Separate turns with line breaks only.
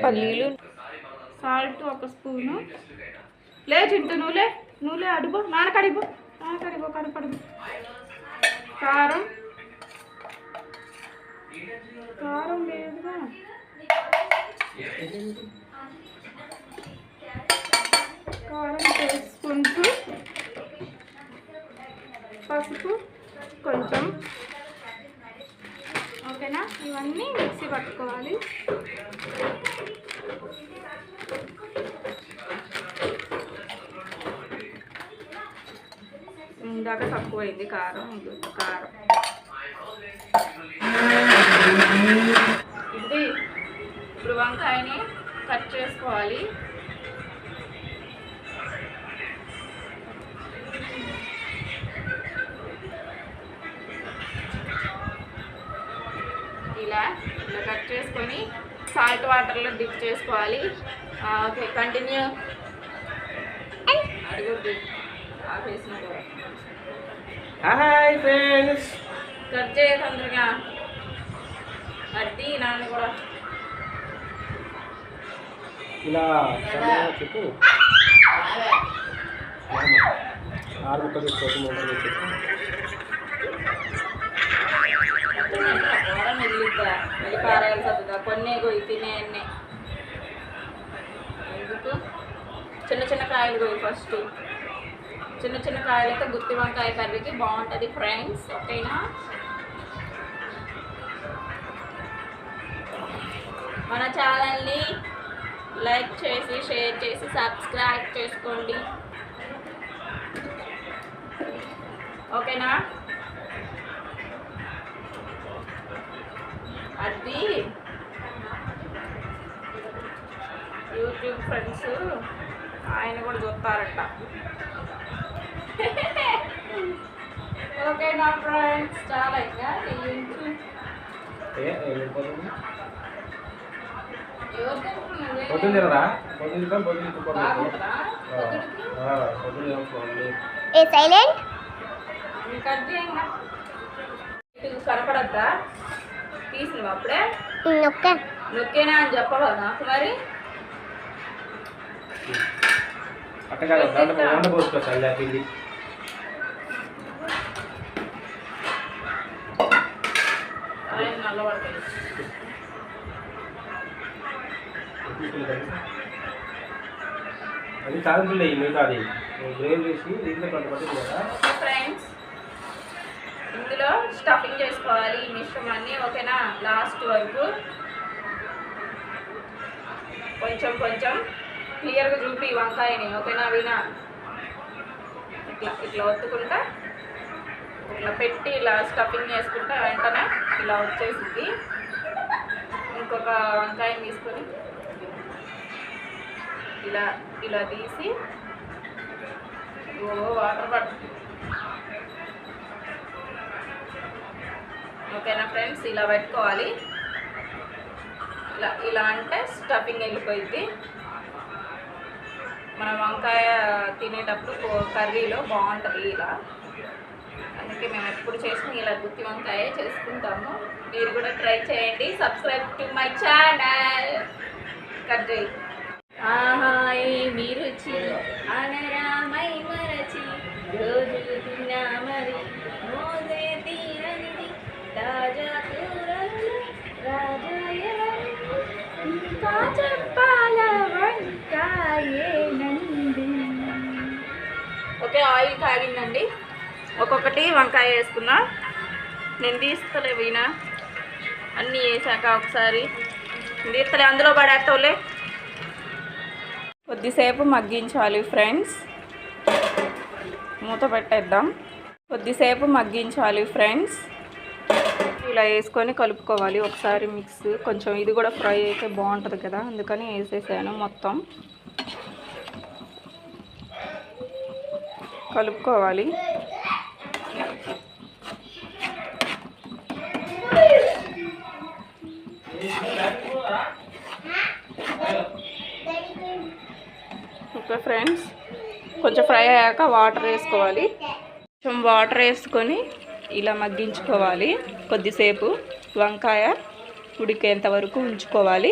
పల్లీలు, salt 1 spoon. లే చింటూ నువ్వులే అడుగు నానకడిపో కడుపు. కారం లేదుగా. కారం 2 స్పూన్స్. పసుపు కొంచెం. ఓకేనా, ఇవన్నీ మిక్సీ పట్టుకోవాలి. ఇందాక తక్కువైంది కారం. ఇది ఇప్పుడు వంకాయని కట్ చేసుకోవాలి. ఇలా కట్ చేసుకొని సాల్ట్ వాటర్లో డిప్ చేసుకోవాలి. Okay, continue. అడుగుద్ది ఆపేసిన కూడా.
హాయ్ ఫ్రెండ్స్,
కట్ చేయ తొందరగా. అది నాన్న కూడా
ఇలా చెప్పు. 6 ముక్కలు
పారాయాలి సర్దుదా. కొన్ని గొయ్యి తినే అన్నీ ఎందుకు. చిన్న కాయలు గొయ్యి ఫస్ట్. చిన్న కాయలు అయితే గుత్తి వంకాయ కర్రీకి బాగుంటుంది ఫ్రెండ్స్. ఓకేనా, మన ఛానల్ని లైక్ చేసి షేర్ చేసి సబ్స్క్రైబ్ చేసుకోండి. ఓకేనా, అది యూట్యూబ్ ఫ్రెండ్స్ ఆయన కూడా చూస్తారట. ఓకేనా ఫ్రెండ్స్, చాలా ఇంకా కనపడద్దా తీసినవా అప్పుడే? నొక్కేనా అని చెప్పవా నాకు మరి? నల్లబడతాయి.
అది కాదులే మిగతాది
ఫ్రెండ్స్, ఇందులో స్టఫింగ్ చేసుకోవాలి ఈ మిశ్రమాన్ని. ఓకేనా, లాస్ట్ వరకు కొంచెం క్లియర్గా చూపి వంకాయని. ఓకేనా వీణా, ఇట్లా ఒత్తుకుంటా ఇట్లా పెట్టి ఇలా స్టఫింగ్ చేసుకుంటా వెంటనే ఇలా వచ్చేసింది. ఇంకొక వంకాయని తీసుకొని ఇలా తీసి వాటర్ పడుతుంది. ఓకేనా ఫ్రెండ్స్, ఇలా పెట్టుకోవాలి. ఇలా అంటే స్టఫింగ్ వెళ్ళిపోయింది. మనం వంకాయ తినేటప్పుడు కర్రీలో బాగుంటుంది ఇలా. అందుకే మేము ఎప్పుడు చేసిన ఇలా గుత్తి వంకాయ చేసుకుంటాము. మీరు కూడా ట్రై చేయండి. Subscribe to my channel. Cut చేయి. ఆహా ఏమి రుచి అనరామై మరచి రోజు తిన్నా మరి మోజే తీరనిది తాజా కూరలు రాజాయవరు ఇంకా చెప్పాల వంకాయేనండి. Okay, oil కాగిందండి. ఒక్కొక్కటి వంకాయ వేసుకున్నా. నేను తీస్తలే వీణా, అన్నీ వేసాక ఒకసారి తీస్తలే, అందులో పడేస్తావులే. కొద్దిసేపు మగ్గించాలి ఫ్రెండ్స్. మూత పెట్టేద్దాం. కొద్దిసేపు మగ్గించాలి ఫ్రెండ్స్. ఇలా వేసుకొని కలుపుకోవాలి ఒకసారి మిక్స్. కొంచెం ఇది కూడా ఫ్రై అయితే బాగుంటుంది కదా, అందుకని వేసేసాను. మొత్తం కలుపుకోవాలి. ఓకే ఫ్రెండ్స్, కొంచెం ఫ్రై అయ్యాక వాటర్ వేసుకోవాలి. కొంచెం వాటర్ వేసుకొని ఇలా మగ్గించుకోవాలి. కొద్దిసేపు వంకాయ ఉడికేంత వరకు ఉంచుకోవాలి.